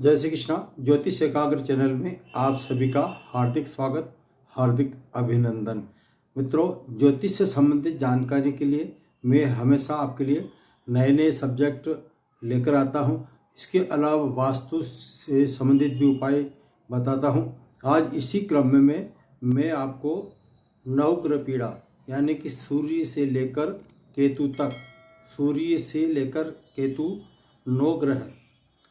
जय श्री कृष्णा। ज्योतिष एकाग्र चैनल में आप सभी का हार्दिक स्वागत, हार्दिक अभिनंदन। मित्रों, ज्योतिष से संबंधित जानकारी के लिए मैं हमेशा आपके लिए नए नए सब्जेक्ट लेकर आता हूं। इसके अलावा वास्तु से संबंधित भी उपाय बताता हूं। आज इसी क्रम में मैं आपको नवग्रह पीड़ा यानी कि सूर्य से लेकर केतु तक, सूर्य से लेकर केतु 9 ग्रह,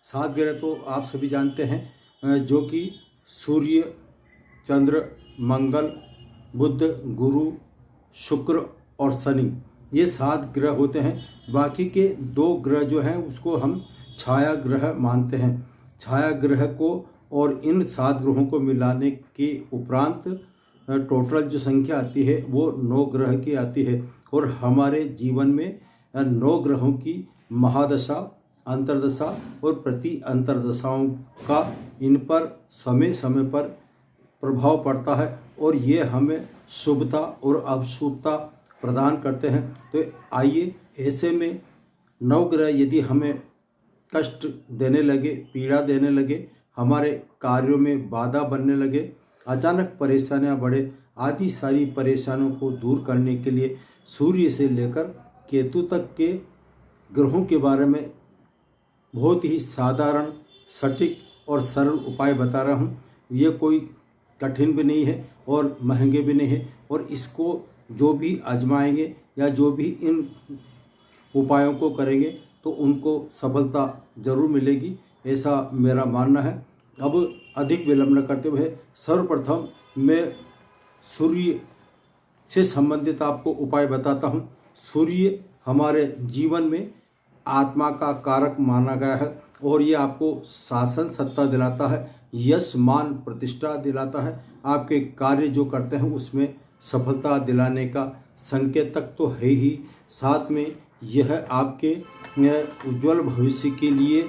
7 ग्रह तो आप सभी जानते हैं, जो कि सूर्य, चंद्र, मंगल, बुध, गुरु, शुक्र और शनि, ये 7 ग्रह होते हैं। बाकी के 2 ग्रह जो हैं उसको हम छाया ग्रह मानते हैं। छाया ग्रह को और इन 7 ग्रहों को मिलाने के उपरांत टोटल जो संख्या आती है वो 9 ग्रह की आती है। और हमारे जीवन में 9 ग्रहों की महादशा, अंतर्दशा और प्रति अंतर्दशाओं का इन पर समय समय पर प्रभाव पड़ता है और ये हमें शुभता और अशुभता प्रदान करते हैं। तो आइए, ऐसे में 9 ग्रह यदि हमें कष्ट देने लगे, पीड़ा देने लगे, हमारे कार्यों में बाधा बनने लगे, अचानक परेशानियां बढ़े, आदि सारी परेशानियों को दूर करने के लिए सूर्य से लेकर केतु तक के ग्रहों के बारे में बहुत ही साधारण, सटीक और सरल उपाय बता रहा हूँ। ये कोई कठिन भी नहीं है और महंगे भी नहीं है, और इसको जो भी आजमाएंगे या जो भी इन उपायों को करेंगे तो उनको सफलता जरूर मिलेगी, ऐसा मेरा मानना है। अब अधिक विलंब न करते हुए सर्वप्रथम मैं सूर्य से संबंधित आपको उपाय बताता हूँ। सूर्य हमारे जीवन में आत्मा का कारक माना गया है और ये आपको शासन सत्ता दिलाता है, यश मान प्रतिष्ठा दिलाता है, आपके कार्य जो करते हैं उसमें सफलता दिलाने का संकेतक तो है ही, साथ में यह आपके उज्जवल भविष्य के लिए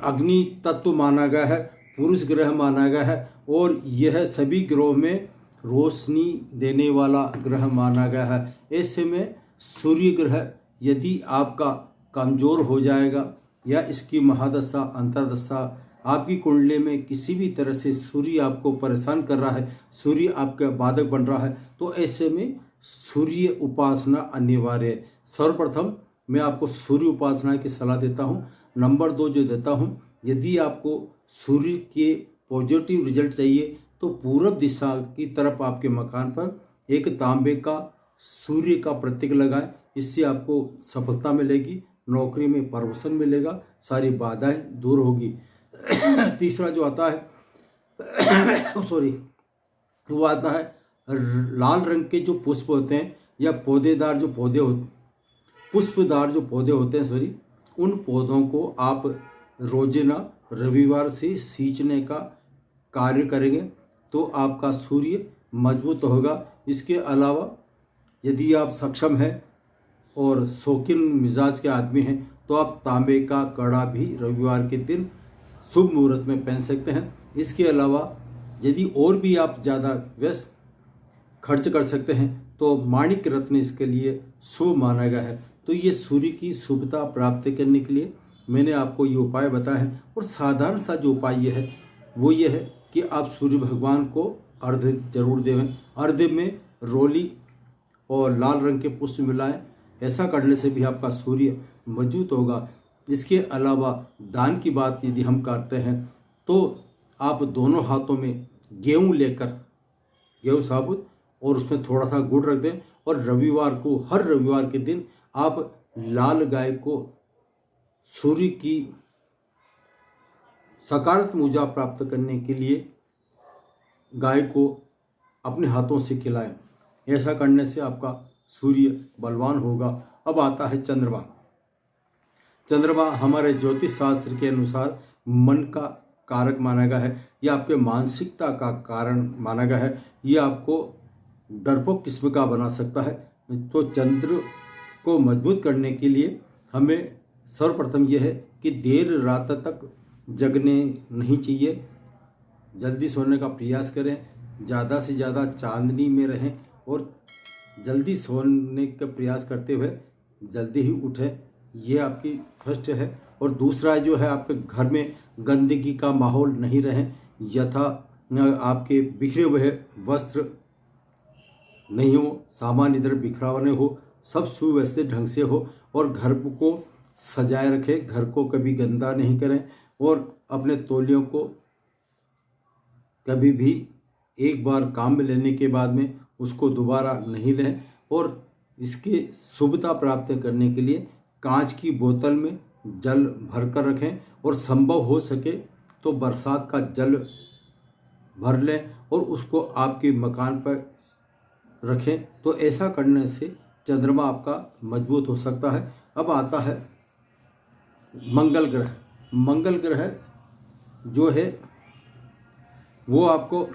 अग्नि तत्व माना गया है, पुरुष ग्रह माना गया है और यह सभी ग्रहों में रोशनी देने वाला ग्रह माना गया है। ऐसे में सूर्य ग्रह यदि आपका कमज़ोर हो जाएगा या इसकी महादशा, अंतर्दशा, आपकी कुंडली में किसी भी तरह से सूर्य आपको परेशान कर रहा है, सूर्य आपका बाधक बन रहा है, तो ऐसे में सूर्य उपासना अनिवार्य है। सर्वप्रथम मैं आपको सूर्य उपासना की सलाह देता हूँ। नंबर 2 जो देता हूँ, यदि आपको सूर्य के पॉजिटिव रिजल्ट चाहिए तो पूर्व दिशा की तरफ आपके मकान पर एक तांबे का सूर्य का प्रतीक लगाएं, इससे आपको सफलता मिलेगी, नौकरी में प्रमोशन मिलेगा, सारी बाधाएं दूर होगी। तीसरा जो आता है वो आता है लाल रंग के जो पुष्प होते हैं या पौधेदार जो पौधे होते, पुष्पदार जो पौधे होते हैं उन पौधों को आप रोजाना रविवार से सींचने का कार्य करेंगे तो आपका सूर्य मजबूत होगा। इसके अलावा यदि आप सक्षम हैं और शौकीन मिजाज के आदमी हैं तो आप तांबे का कड़ा भी रविवार के दिन शुभ मुहूर्त में पहन सकते हैं। इसके अलावा यदि और भी आप ज़्यादा व्यस्त खर्च कर सकते हैं तो माणिक रत्न इसके लिए शुभ माना गया है। तो ये सूर्य की शुभता प्राप्त करने के लिए मैंने आपको ये उपाय बताए हैं। और साधारण सा जो उपाय ये है वो ये है कि आप सूर्य भगवान को अर्घ्य जरूर देवें। अर्घ्य में रोली और लाल रंग के पुष्प मिलाएं, ऐसा करने से भी आपका सूर्य मजबूत होगा। इसके अलावा दान की बात यदि हम करते हैं तो आप दोनों हाथों में गेहूँ लेकर, गेहूँ साबुत, और उसमें थोड़ा सा गुड़ रख दें और रविवार को, हर रविवार के दिन आप लाल गाय को सूर्य की सकारात्मक ऊर्जा प्राप्त करने के लिए गाय को अपने हाथों से खिलाएं। ऐसा करने से आपका सूर्य बलवान होगा। अब आता है चंद्रमा। चंद्रमा हमारे ज्योतिष शास्त्र के अनुसार मन का कारक माना गया है, यह आपके मानसिकता का कारण माना गया है, यह आपको डरपोक किस्म का बना सकता है। तो चंद्र को मजबूत करने के लिए हमें सर्वप्रथम यह है कि देर रात तक जगने नहीं चाहिए, जल्दी सोने का प्रयास करें, ज़्यादा से ज़्यादा चांदनी में रहें और जल्दी सोने का प्रयास करते हुए जल्दी ही उठें। ये आपकी फर्स्ट है। और दूसरा जो है आपके घर में गंदगी का माहौल नहीं रहे, यथा आपके बिखरे हुए वस्त्र नहीं हो, सामान इधर बिखरा हुआ नहीं हो, सब सुव्यवस्थित ढंग से हो और घर को सजाए रखे, घर को कभी गंदा नहीं करें और अपने तौलियों को कभी भी एक बार काम में लेने के बाद में उसको दोबारा नहीं लें। और इसके शुभता प्राप्त करने के लिए कांच की बोतल में जल भर कर रखें और संभव हो सके तो बरसात का जल भर लें और उसको आपके मकान पर रखें। तो ऐसा करने से चंद्रमा आपका मजबूत हो सकता है। अब आता है मंगल ग्रह। मंगल ग्रह जो है वो आपको,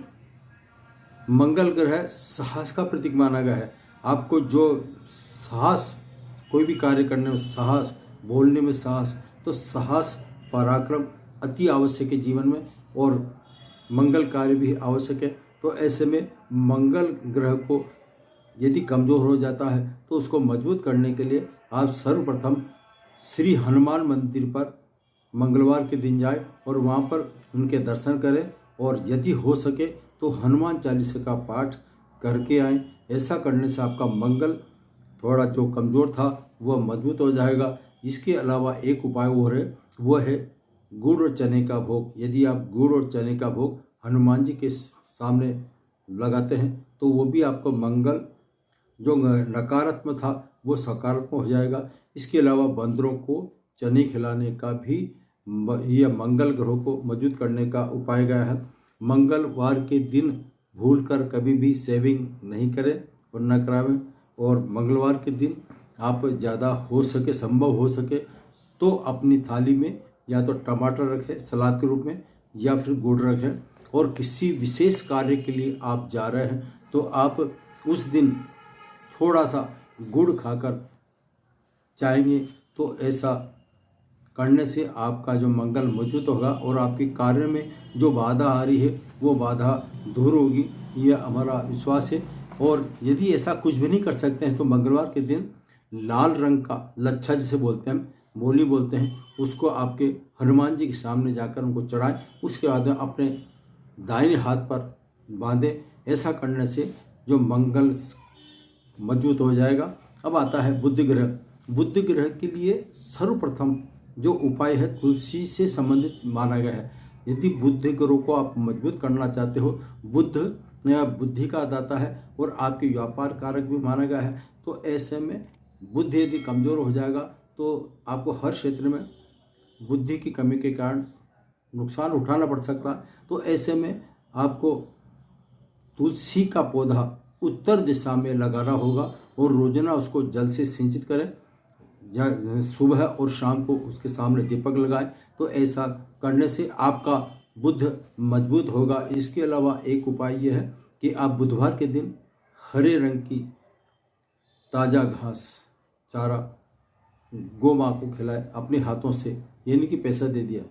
मंगल ग्रह साहस का प्रतीक माना गया है। आपको जो साहस, कोई भी कार्य करने में साहस, बोलने में साहस, तो साहस पराक्रम अति आवश्यक है जीवन में और मंगल कार्य भी आवश्यक है। तो ऐसे में मंगल ग्रह को यदि कमज़ोर हो जाता है तो उसको मजबूत करने के लिए आप सर्वप्रथम श्री हनुमान मंदिर पर मंगलवार के दिन जाए और वहाँ पर उनके दर्शन करें और यदि हो सके तो हनुमान चालीसा का पाठ करके आएँ। ऐसा करने से आपका मंगल थोड़ा जो कमज़ोर था वह मजबूत हो जाएगा। इसके अलावा एक उपाय वो है गुड़ और चने का भोग। यदि आप गुड़ और चने का भोग हनुमान जी के सामने लगाते हैं तो वो भी आपको मंगल जो नकारात्मक था वो सकारात्मक हो जाएगा। इसके अलावा बंदरों को चने खिलाने का भी यह मंगल ग्रह को मजबूत करने का उपाय गया है। मंगलवार के दिन भूलकर कभी भी सेविंग नहीं करें और न करावें। और मंगलवार के दिन आप ज़्यादा हो सके, संभव हो सके तो अपनी थाली में या तो टमाटर रखें सलाद के रूप में या फिर गुड़ रखें। और किसी विशेष कार्य के लिए आप जा रहे हैं तो आप उस दिन थोड़ा सा गुड़ खाकर जाएंगे तो ऐसा करने से आपका जो मंगल मजबूत होगा और आपके कार्य में जो बाधा आ रही है वो बाधा दूर होगी, यह हमारा विश्वास है। और यदि ऐसा कुछ भी नहीं कर सकते हैं तो मंगलवार के दिन लाल रंग का लच्छा जिसे बोलते हैं, मोली बोलते हैं, उसको आपके हनुमान जी के सामने जाकर उनको चढ़ाएं। उसके बाद अपने दाहिने हाथ पर बांधें। ऐसा करने से जो मंगल मजबूत हो जाएगा। अब आता है बुध ग्रह। बुध ग्रह के लिए सर्वप्रथम जो उपाय है तुलसी से संबंधित माना गया है। यदि बुध ग्रह को आप मजबूत करना चाहते हो, बुध बुद्धि का दाता है और आपके व्यापार कारक भी माना गया है। तो ऐसे में बुध यदि कमज़ोर हो जाएगा तो आपको हर क्षेत्र में बुद्धि की कमी के कारण नुकसान उठाना पड़ सकता है। तो ऐसे में आपको तुलसी का पौधा उत्तर दिशा में लगाना होगा और रोजाना उसको जल से सिंचित करें या सुबह और शाम को उसके सामने दीपक लगाएं। तो ऐसा करने से आपका बुध मजबूत होगा। इसके अलावा एक उपाय यह है कि आप बुधवार के दिन हरे रंग की ताज़ा घास चारा गौ माँ को खिलाएं अपने हाथों से, ये नहीं कि पैसा दे दिया।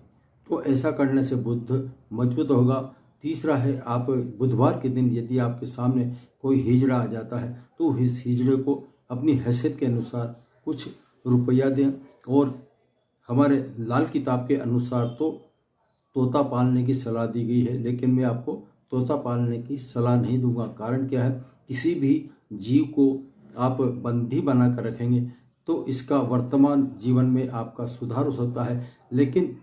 तो ऐसा करने से बुध मजबूत होगा। तीसरा है, आप बुधवार के दिन यदि आपके सामने कोई हिजड़ा आ जाता है तो इस हिजड़े को अपनी हैसियत के अनुसार कुछ रुपया दें। और हमारे लाल किताब के अनुसार तो तोता पालने की सलाह दी गई है, लेकिन मैं आपको तोता पालने की सलाह नहीं दूंगा। कारण क्या है, किसी भी जीव को आप बंदी बना कर रखेंगे तो इसका वर्तमान जीवन में आपका सुधार हो सकता है, लेकिन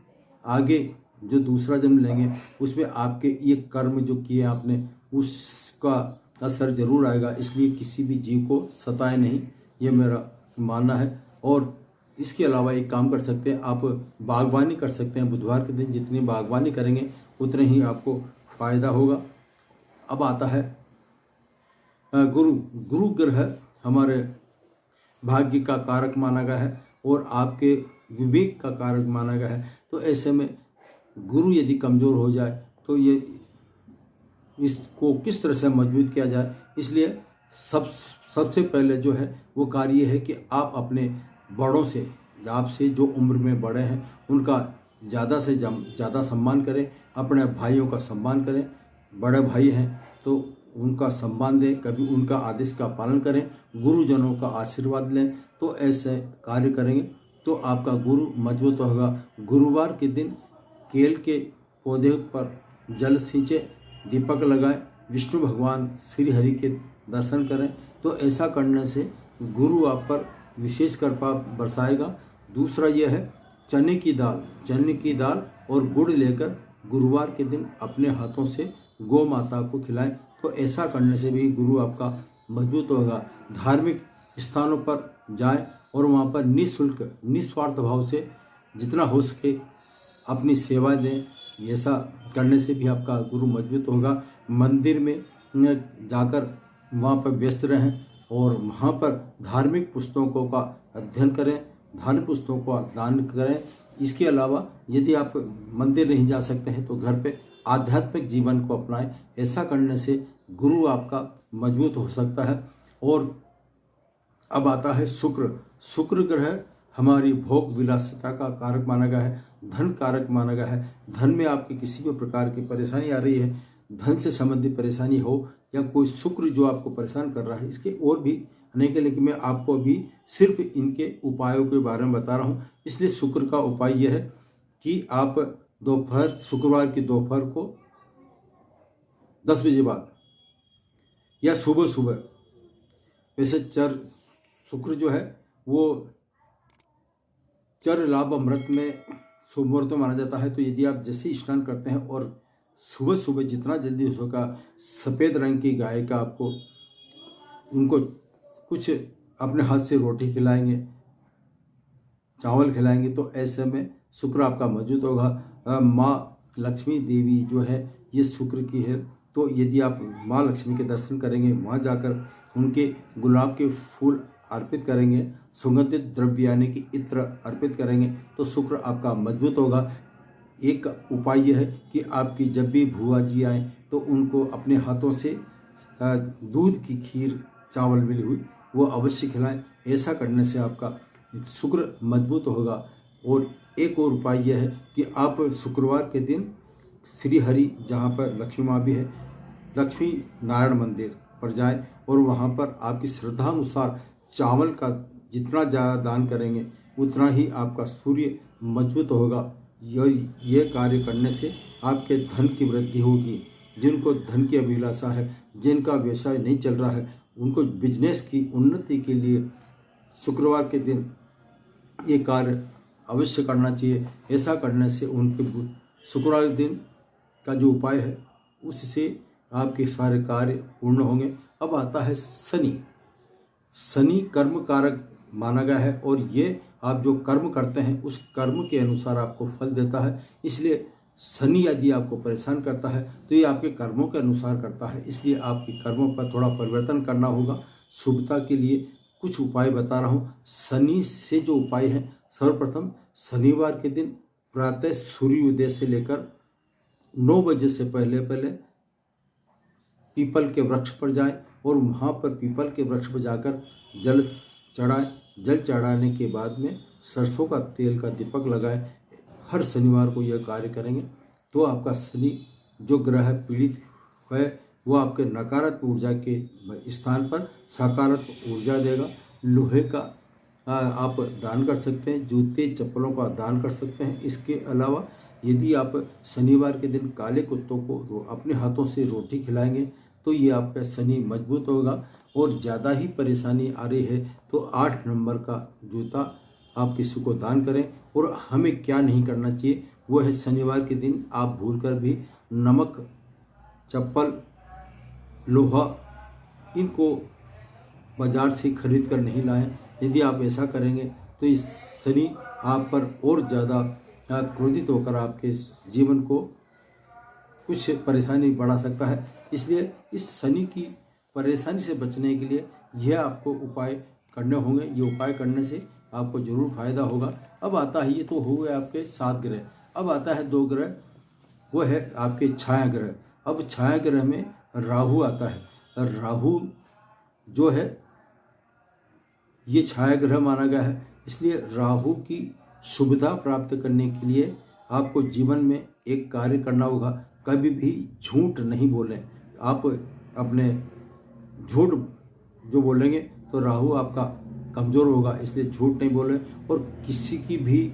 आगे जो दूसरा जन्म लेंगे उसमें आपके ये कर्म जो किए आपने उसका असर जरूर आएगा। इसलिए किसी भी जीव को सताए नहीं, ये मेरा मानना है। और इसके अलावा एक काम कर सकते हैं, आप बागवानी कर सकते हैं। बुधवार के दिन जितनी बागवानी करेंगे उतने ही आपको फ़ायदा होगा। अब आता है गुरु। गुरु ग्रह हमारे भाग्य का कारक माना गया है और आपके विवेक का कारक माना गया है। तो ऐसे में गुरु यदि कमज़ोर हो जाए तो ये इसको किस तरह से मजबूत किया जाए, इसलिए सबसे पहले जो है वो कार्य है कि आप अपने बड़ों से, आपसे जो उम्र में बड़े हैं उनका ज़्यादा से ज़्यादा सम्मान करें। अपने भाइयों का सम्मान करें, बड़े भाई हैं तो उनका सम्मान दें, कभी उनका आदेश का पालन करें, गुरुजनों का आशीर्वाद लें। तो ऐसे कार्य करेंगे तो आपका गुरु मजबूत होगा। गुरुवार के दिन केल के पौधे पर जल सींचे, दीपक लगाएं, विष्णु भगवान श्री हरि के दर्शन करें। तो ऐसा करने से गुरु आप पर विशेष कृपा बरसाएगा। दूसरा यह है चने की दाल और गुड़ लेकर गुरुवार के दिन अपने हाथों से गौ माता को खिलाएं। तो ऐसा करने से भी गुरु आपका मजबूत होगा। धार्मिक स्थानों पर जाएं और वहाँ पर निःशुल्क निस्वार्थ भाव से जितना हो सके अपनी सेवा दें। ऐसा करने से भी आपका गुरु मजबूत होगा। मंदिर में जाकर वहाँ पर व्यस्त रहें और वहाँ पर धार्मिक पुस्तकों का अध्ययन करें, धार्मिक पुस्तकों का दान करें। इसके अलावा यदि आप मंदिर नहीं जा सकते हैं तो घर पे आध्यात्मिक जीवन को अपनाएं। ऐसा करने से गुरु आपका मजबूत हो सकता है। और अब आता है शुक्र ग्रह हमारी भोग विलासिता का कारक माना गया है, धन कारक माना गया है। धन में आपकी किसी भी प्रकार की परेशानी आ रही है, धन से संबंधित परेशानी हो या कोई शुक्र जो आपको परेशान कर रहा है, इसके और भी अनेक, लेकिन मैं आपको अभी सिर्फ इनके उपायों के बारे में बता रहा हूँ। इसलिए शुक्र का उपाय यह है कि आप शुक्रवार की दोपहर को 10 बजे बाद या सुबह वैसे शुक्र जो है वो चर लाभ अमृत में शुभ मुहूर्त माना जाता है। तो यदि आप जैसे स्नान करते हैं और सुबह जितना जल्दी हो सका सफ़ेद रंग की गाय का आपको उनको कुछ अपने हाथ से रोटी खिलाएंगे, चावल खिलाएंगे, तो ऐसे में शुक्र आपका मौजूद होगा। माँ लक्ष्मी देवी जो है ये शुक्र की है। तो यदि आप माँ लक्ष्मी के दर्शन करेंगे, वहाँ जाकर उनके गुलाब के फूल अर्पित करेंगे, सुगंधित द्रव्य यानी कि इत्र अर्पित करेंगे, तो शुक्र आपका मजबूत होगा। एक उपाय यह है कि आपकी जब भी भुआ जी आए तो उनको अपने हाथों से दूध की खीर चावल मिली हुई वो अवश्य खिलाएं। ऐसा करने से आपका शुक्र मजबूत होगा। और एक और उपाय यह है कि आप शुक्रवार के दिन श्री हरि जहाँ पर लक्ष्मी माँ भी है, लक्ष्मी नारायण मंदिर पर जाएं और वहाँ पर आपकी श्रद्धा अनुसार चावल का जितना ज़्यादा दान करेंगे उतना ही आपका सूर्य मजबूत होगा। यह कार्य करने से आपके धन की वृद्धि होगी। जिनको धन की अभिलाषा है, जिनका व्यवसाय नहीं चल रहा है, उनको बिजनेस की उन्नति के लिए शुक्रवार के दिन ये कार्य अवश्य करना चाहिए। ऐसा करने से उनके शुक्रवार दिन का जो उपाय है उससे आपके सारे कार्य पूर्ण होंगे। अब आता है शनि कर्म कारक माना गया है और ये आप जो कर्म करते हैं उस कर्म के अनुसार आपको फल देता है। इसलिए शनि यदि आपको परेशान करता है तो ये आपके कर्मों के अनुसार करता है। इसलिए आपके कर्मों पर थोड़ा परिवर्तन करना होगा। शुभता के लिए कुछ उपाय बता रहा हूँ। शनि से जो उपाय है, सर्वप्रथम शनिवार के दिन प्रातः सूर्योदय से लेकर 9 बजे से पहले पीपल के वृक्ष पर जाएं और वहाँ पर पीपल के वृक्ष पर जाकर जल चढ़ाएं। जल चढ़ाने के बाद में सरसों का तेल का दीपक लगाएं। हर शनिवार को यह कार्य करेंगे तो आपका शनि जो ग्रह पीड़ित है वो आपके नकारात्मक ऊर्जा के स्थान पर सकारात्मक ऊर्जा देगा। लोहे का आप दान कर सकते हैं, जूते चप्पलों का दान कर सकते हैं। इसके अलावा यदि आप शनिवार के दिन काले कुत्तों को अपने हाथों से रोटी खिलाएंगे तो ये आपका शनि मजबूत होगा। और ज़्यादा ही परेशानी आ रही है तो 8 नंबर का जूता आप किसी को दान करें। और हमें क्या नहीं करना चाहिए वो है शनिवार के दिन आप भूलकर भी नमक, चप्पल, लोहा इनको बाजार से खरीद कर नहीं लाएं। यदि आप ऐसा करेंगे तो इस शनि आप पर और ज़्यादा क्रोधित होकर आपके जीवन को कुछ परेशानी बढ़ा सकता है। इसलिए इस शनि की परेशानी से बचने के लिए यह आपको उपाय करने होंगे। ये उपाय करने से आपको जरूर फायदा होगा। अब आता है, ये तो हो गए आपके 7 ग्रह। अब आता है 2 ग्रह, वो है आपके छाया ग्रह। अब छाया ग्रह में राहु आता है। राहु जो है ये छाया ग्रह माना गया है। इसलिए राहु की शुभता प्राप्त करने के लिए आपको जीवन में एक कार्य करना होगा। कभी भी झूठ नहीं बोलें। आप अपने झूठ जो बोलेंगे तो राहु आपका कमज़ोर होगा, इसलिए झूठ नहीं बोले और किसी की भी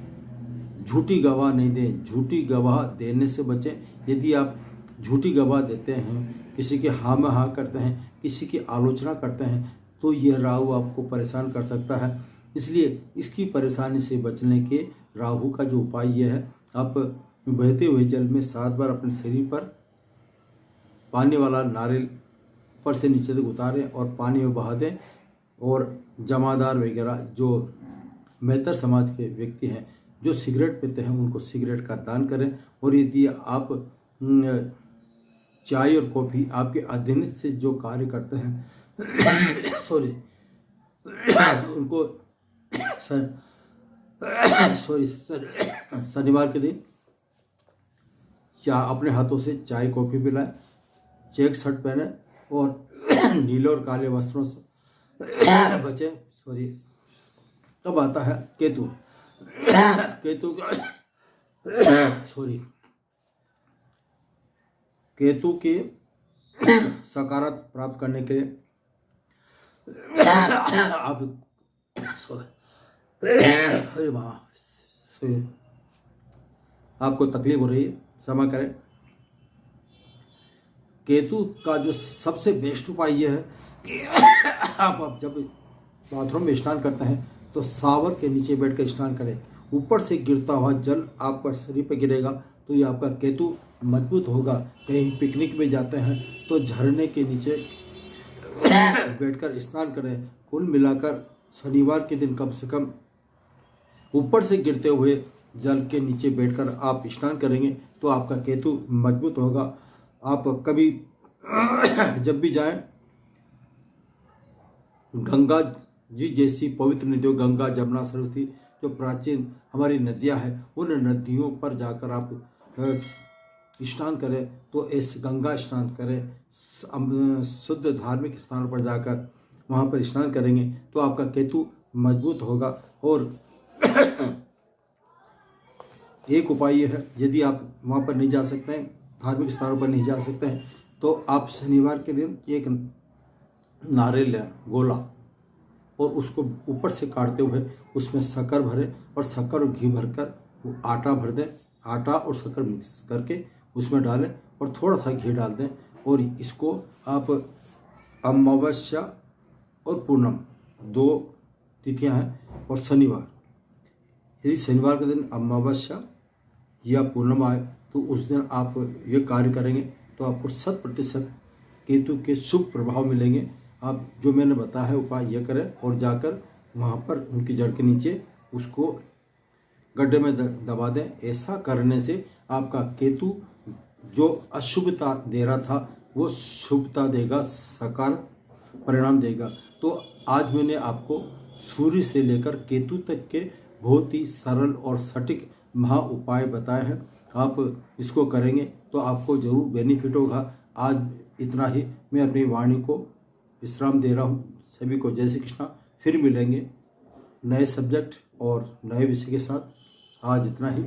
झूठी गवाह नहीं दें। झूठी गवाह देने से बचें। यदि आप झूठी गवाह देते हैं, किसी के हाँ में हाँ करते हैं, किसी की आलोचना करते हैं, तो यह राहु आपको परेशान कर सकता है। इसलिए इसकी परेशानी से बचने के राहु का जो उपाय यह है, आप बहते हुए जल में 7 बार अपने शरीर पर पानी वाला नारियल ऊपर से नीचे तक उतारें और पानी में बहा दें। और जमादार वगैरह जो मेहतर समाज के व्यक्ति हैं जो सिगरेट पीते हैं, उनको सिगरेट का दान करें। और यदि आप चाय और कॉफ़ी आपके अधीन से जो कार्य करते हैं सॉरी उनको शनिवार के दिन अपने हाथों से चाय कॉफ़ी पिलाएं, चेक शर्ट पहने और नीले और काले वस्त्रों से बचे। सॉरी, तब आता है केतु। केतु के सकारात्मक प्राप्त करने के लिए आप आपको तकलीफ हो रही है, क्षमा करें। केतु का जो सबसे बेस्ट उपाय यह है कि आप जब बाथरूम में स्नान करते हैं तो शावर के नीचे बैठकर स्नान करें। ऊपर से गिरता हुआ जल आपका शरीर पर गिरेगा तो ये आपका केतु मजबूत होगा। कहीं पिकनिक में जाते हैं तो झरने के नीचे बैठकर स्नान करें। कुल मिलाकर शनिवार के दिन कम से कम ऊपर से गिरते हुए जल के नीचे बैठकर आप स्नान करेंगे तो आपका केतु मजबूत होगा। आप कभी जब भी जाएं, गंगा जी जैसी पवित्र नदियों, गंगा, जमुना, सरस्वती जो प्राचीन हमारी नदियां हैं, उन नदियों पर जाकर आप स्नान करें तो ऐसे गंगा स्नान करें। शुद्ध धार्मिक स्थान पर जाकर वहाँ पर स्नान करेंगे तो आपका केतु मजबूत होगा। और एक उपाय यह है, यदि आप वहाँ पर नहीं जा सकते हैं, धार्मिक स्थानों पर नहीं जा सकते हैं, तो आप शनिवार के दिन एक नारियल लें, गोला, और उसको ऊपर से काटते हुए उसमें शक्कर भरें और शक्कर और घी भरकर वो आटा भर दें। आटा और शक्कर मिक्स करके उसमें डालें और थोड़ा सा घी डाल दें। और इसको आप अमावस्या और पूर्णम 2 तिथियां हैं और शनिवार, यदि शनिवार के दिन अमावस्या या पूर्णम आए तो उस दिन आप ये कार्य करेंगे तो आपको 100% केतु के शुभ प्रभाव मिलेंगे। आप जो मैंने बताया है उपाय यह करें और जाकर वहाँ पर उनकी जड़ के नीचे उसको गड्ढे में दबा दें। ऐसा करने से आपका केतु जो अशुभता दे रहा था वो शुभता देगा, सकार परिणाम देगा। तो आज मैंने आपको सूर्य से लेकर केतु तक के बहुत ही सरल और सटीक महा उपाय बताए हैं। आप इसको करेंगे तो आपको जरूर बेनिफिट होगा। आज इतना ही। मैं अपनी वाणी को विश्राम दे रहा हूँ। सभी को जय श्री कृष्णा। फिर मिलेंगे नए सब्जेक्ट और नए विषय के साथ। आज इतना ही।